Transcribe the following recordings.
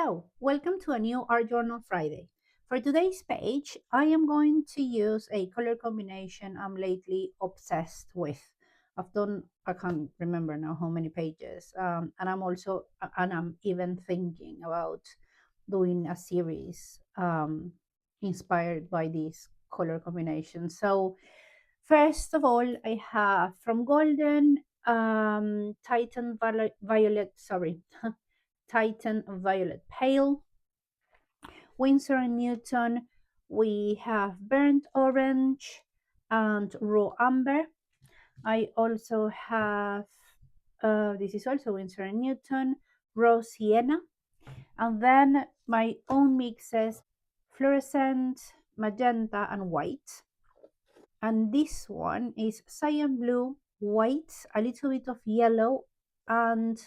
Hello, welcome to a new Art Journal Friday. For today's page, I am going to use a color combination I'm lately obsessed with. I can't remember now how many pages, and I'm even thinking about doing a series inspired by this color combination. So, first of all, I have from Golden Violet, sorry, Titan Violet Pale. Winsor and Newton, we have Burnt Orange and Raw Amber. I also have, this is also Winsor and Newton, Raw Sienna. And then my own mixes, Fluorescent, Magenta, and White. And this one is Cyan Blue, White, a little bit of yellow, and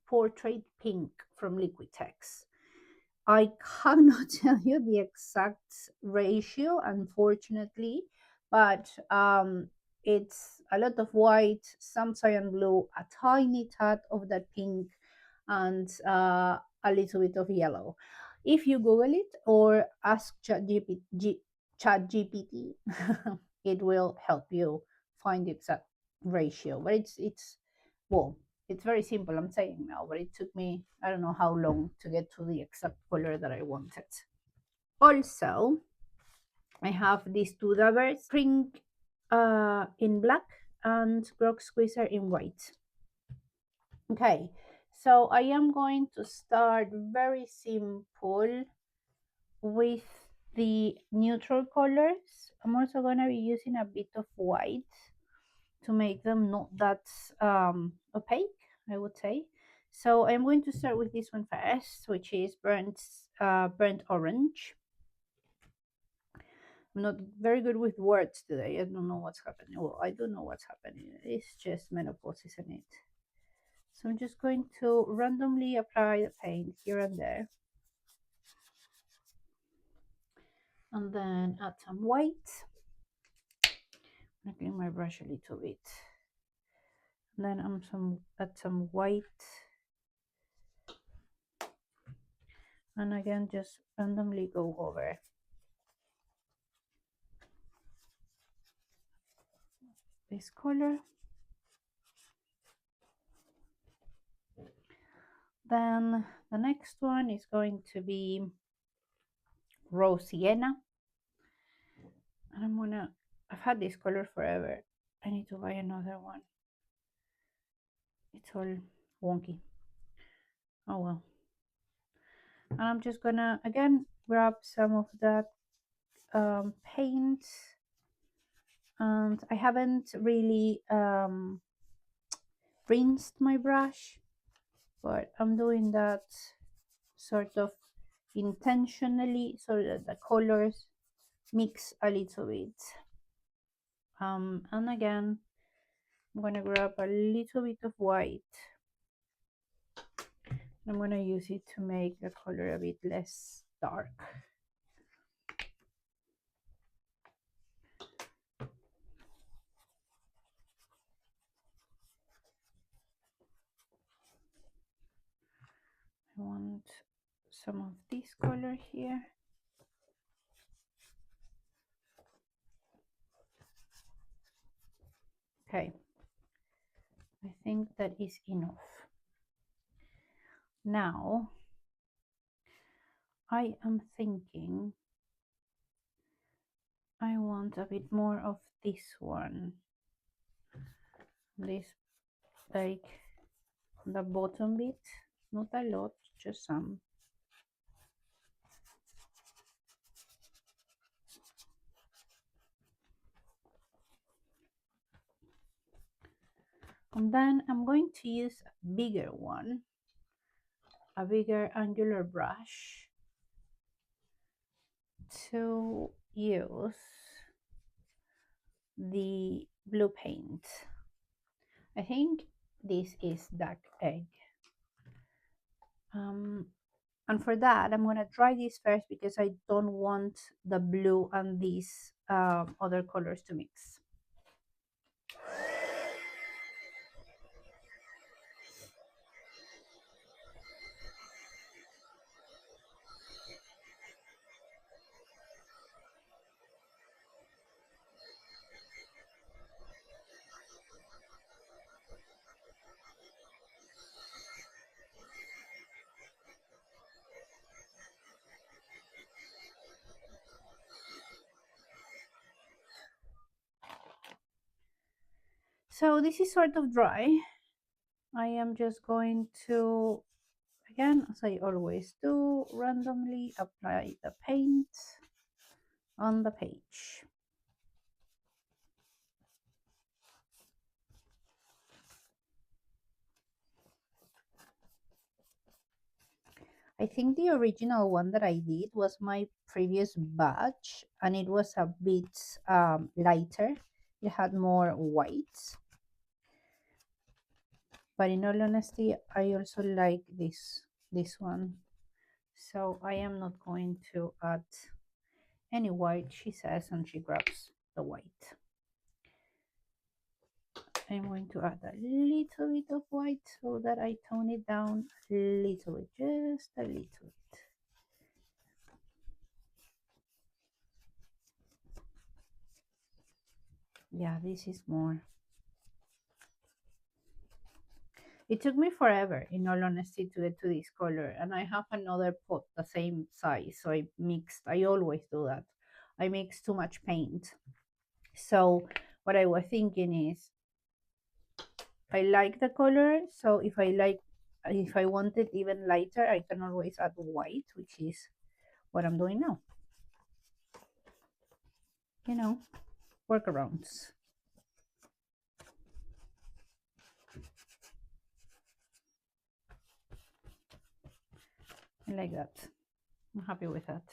Portrait Pink from Liquitex. I cannot tell you the exact ratio, unfortunately, but it's a lot of white, some cyan blue, a tiny tad of that pink, and a little bit of yellow. If you Google it or ask ChatGPT, it will help you find the exact ratio. But well, it's very simple, I'm saying now, but it took me, I don't know how long to get to the exact color that I wanted. Also, I have these two dabbers, Spring in black and Grog Squeezer in white. Okay, so I am going to start very simple with the neutral colors. I'm also going to be using a bit of white to make them not that opaque, I would say. So I'm going to start with this one first, which is burnt orange. I'm not very good with words today. I don't know what's happening. Well, I don't know what's happening. It's just menopause, isn't it? So I'm just going to randomly apply the paint here and there. And then add some white. I'm clean my brush a little bit. And then add some white. And again, just randomly go over. This color. Then the next one is going to be Raw Sienna. And I've had this color forever. I need to buy another one. It's all wonky. Oh well. And I'm just gonna, again, grab some of that paint. And I haven't really rinsed my brush, but I'm doing that sort of intentionally so that the colors mix a little bit. And again, I'm gonna grab a little bit of white. I'm gonna use it to make the color a bit less dark. I want some of this color here. Okay, I think that is enough. Now, I am thinking I want a bit more of this one. This, like, the bottom bit, not a lot, just some. And then I'm going to use a bigger one, a bigger angular brush, to use the blue paint. I think this is Duck Egg. And for that, I'm going to try this first because I don't want the blue and these other colors to mix. So this is sort of dry. I am just going to, again, as I always do, randomly apply the paint on the page. I think the original one that I did was my previous batch, and it was a bit lighter. It had more white. But in all honesty, I also like this one. So I am not going to add any white, she says, and she grabs the white. I'm going to add a little bit of white so that I tone it down a little bit, just a little bit. Yeah, this is more. It took me forever, in all honesty, to get to this color, and I have another pot the same size, so I always do that. I mix too much paint. So what I was thinking is, I like the color, so if I want it even lighter, I can always add white, which is what I'm doing now. You know, workarounds. I like that. I'm happy with that.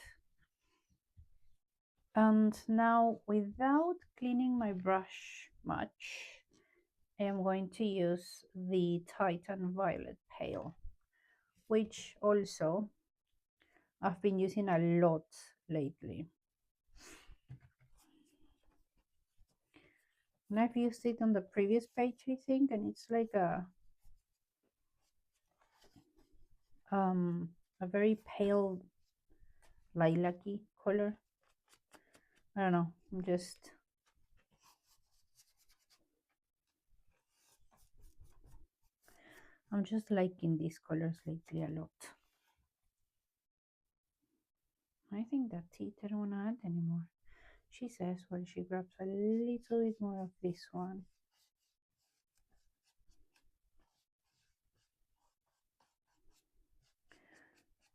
And now, without cleaning my brush much, I am going to use the Titan Violet Pale, which also I've been using a lot lately. And I've used it on the previous page, I think, and it's like a very pale lilac-y color. I don't know, I'm just liking these colors lately a lot. I think that's it. I don't want to add anymore. She says when she grabs a little bit more of this one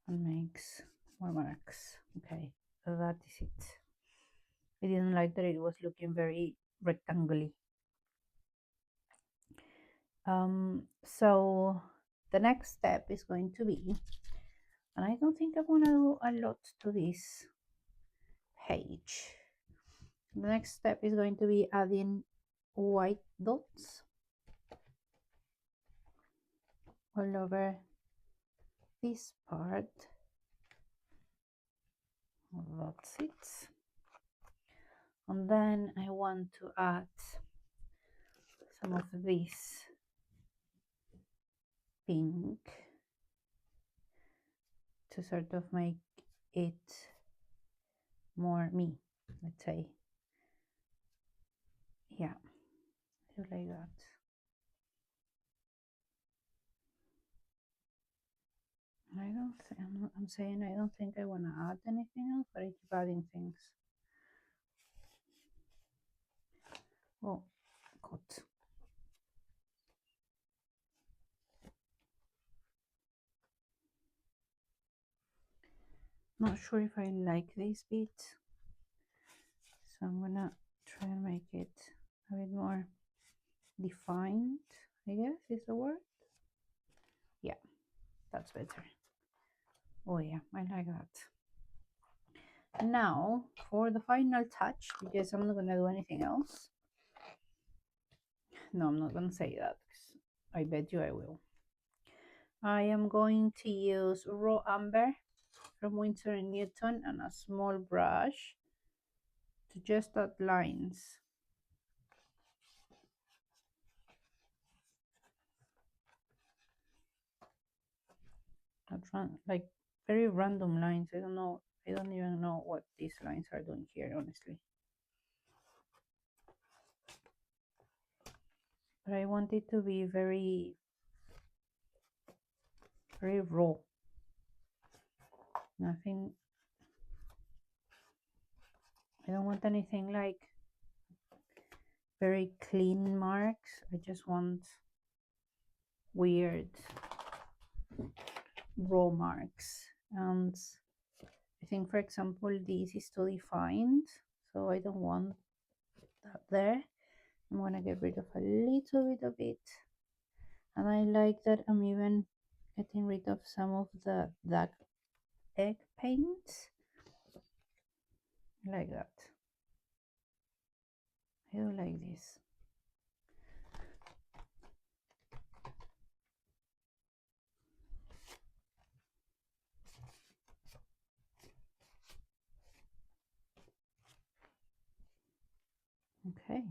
and makes more marks. Okay, so that is it. I didn't like that it was looking very rectangular. So the next step is going to be, and I don't think I'm gonna do a lot to this page. The next step is going to be adding white dots all over this part. That's it. And then I want to add some of this pink to sort of make it more me, let's say. Yeah, I like that. I'm saying I don't think I want to add anything else, but I keep adding things. Oh, God. Not sure if I like this bit, so I'm gonna try and make it a bit more defined, I guess is the word. Yeah, that's better. Oh yeah, I like that. Now for the final touch, because I'm not gonna do anything else. No, I'm not gonna say that, I bet you I will. I am going to use raw amber from Winsor & Newton and a small brush to just add lines. Like very random lines. I don't even know what these lines are doing here, honestly. But I want it to be very, very raw. Nothing, I don't want anything like very clean marks. I just want weird raw marks. And I think, for example, this is too defined, so I don't want that there. I'm gonna get rid of a little bit of it. And I like that I'm even getting rid of some of the dark egg paint. Like that. I do like this. Okay.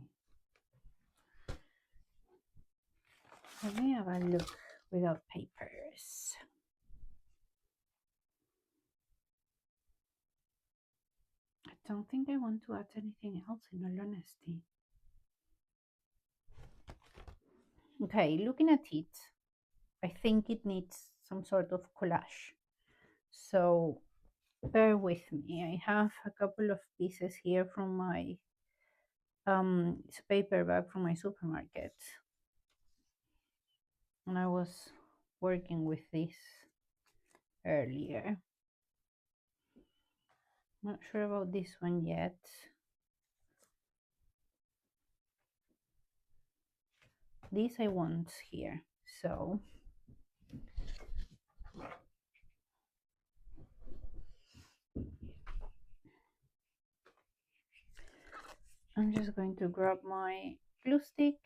Let me have a look without papers. I don't think I want to add anything else, in all honesty. Okay, looking at it, I think it needs some sort of collage. So bear with me. I have a couple of pieces here from my it's a paper bag from my supermarket. And I was working with this earlier. Not sure about this one yet. This I want here. So I'm just going to grab my glue stick.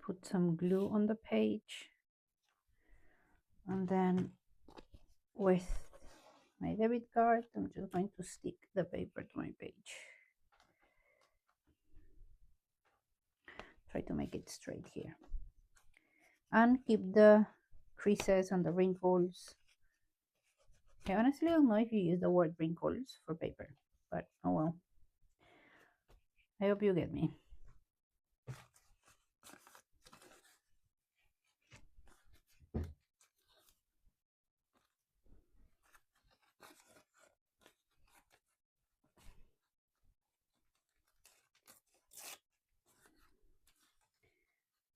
Put some glue on the page. And then with my debit card, I'm just going to stick the paper to my page. Try to make it straight here. And keep the creases and the wrinkles. I honestly don't know if you use the word wrinkles for paper, but oh well. I hope you get me.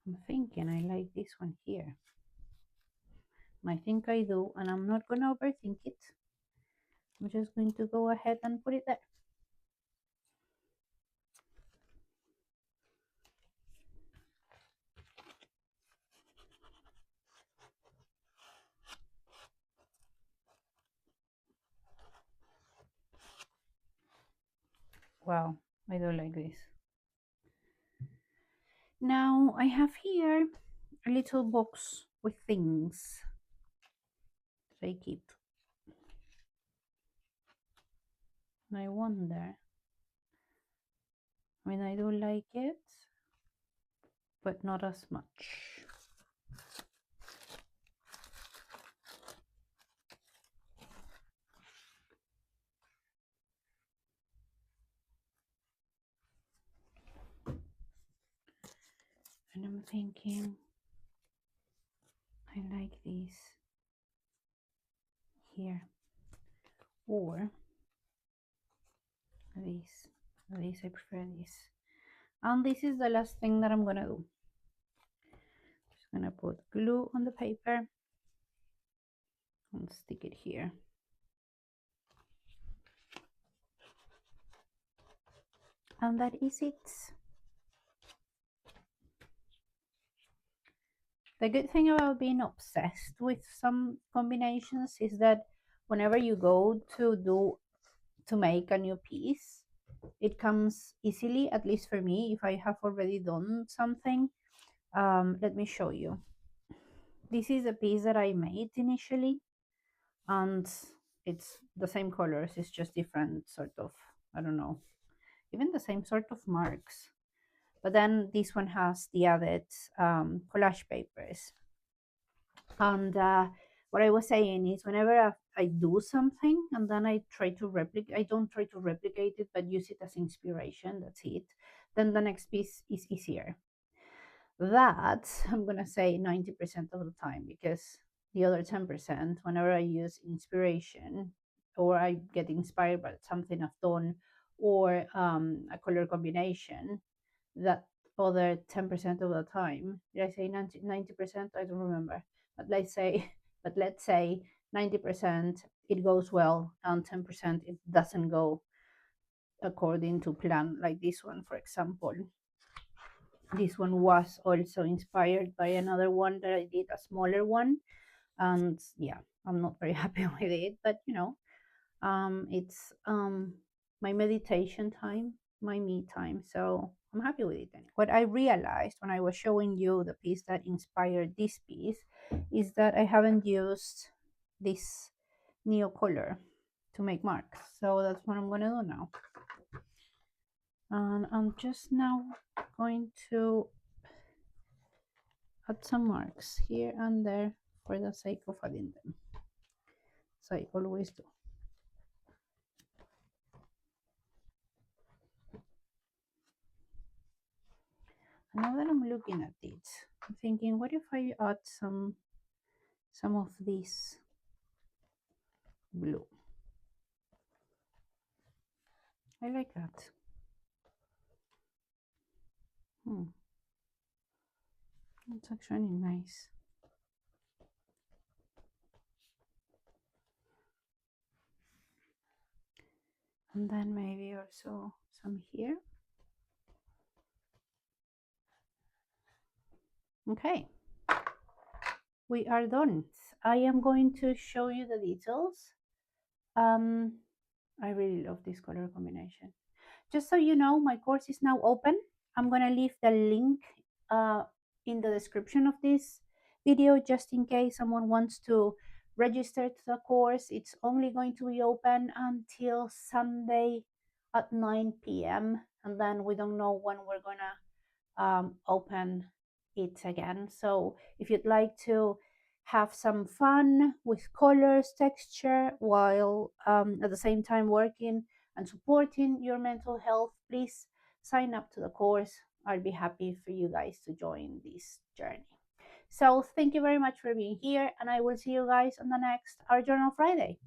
I'm thinking I like this one here. I think I do, and I'm not gonna overthink it. I'm just going to go ahead and put it there. Wow, I do like this. Now I have here a little box with things that I keep. And I wonder, I mean, I do like it, but not as much. And I'm thinking, I like this here, or this. This, I prefer this. And this is the last thing that I'm gonna do. Just gonna put glue on the paper and stick it here. And that is it. The good thing about being obsessed with some combinations is that whenever you go to make a new piece, it comes easily, at least for me, if I have already done something. Let me show you. This is a piece that I made initially, and it's the same colors, it's just different sort of, I don't know, even the same sort of marks. But then this one has the added collage papers. And what I was saying is, whenever I do something and then I try to replicate, I don't try to replicate it, but use it as inspiration, that's it, then the next piece is easier. That I'm going to say 90% of the time, because the other 10%, whenever I use inspiration, or I get inspired by something I've done, or a color combination, that other 10% of the time, did I say 90%? I don't remember, but let's say but let's say 90% it goes well and 10% it doesn't go according to plan, like this one, for example. This one was also inspired by another one that I did, a smaller one, and yeah, I'm not very happy with it, but it's my meditation time, my me time, so I'm happy with it. What I realized when I was showing you the piece that inspired this piece is that I haven't used this neo color to make marks, so that's what I'm gonna do now. And I'm just now going to add some marks here and there for the sake of adding them, so I always do. Now that I'm looking at it, I'm thinking, what if I add some of this blue? I like that. It's actually nice. And then maybe also some here. Okay, we are done. I am going to show you the details. I really love this color combination. Just so you know, my course is now open. I'm gonna leave the link uh, in the description of this video, just in case someone wants to register to the course. It's only going to be open until Sunday at 9 p.m. and then we don't know when we're gonna open it again. So if you'd like to have some fun with colors, texture, while at the same time working and supporting your mental health, please sign up to the course. I'll be happy for you guys to join this journey. So thank you very much for being here, and I will see you guys on the next Art Journal Friday.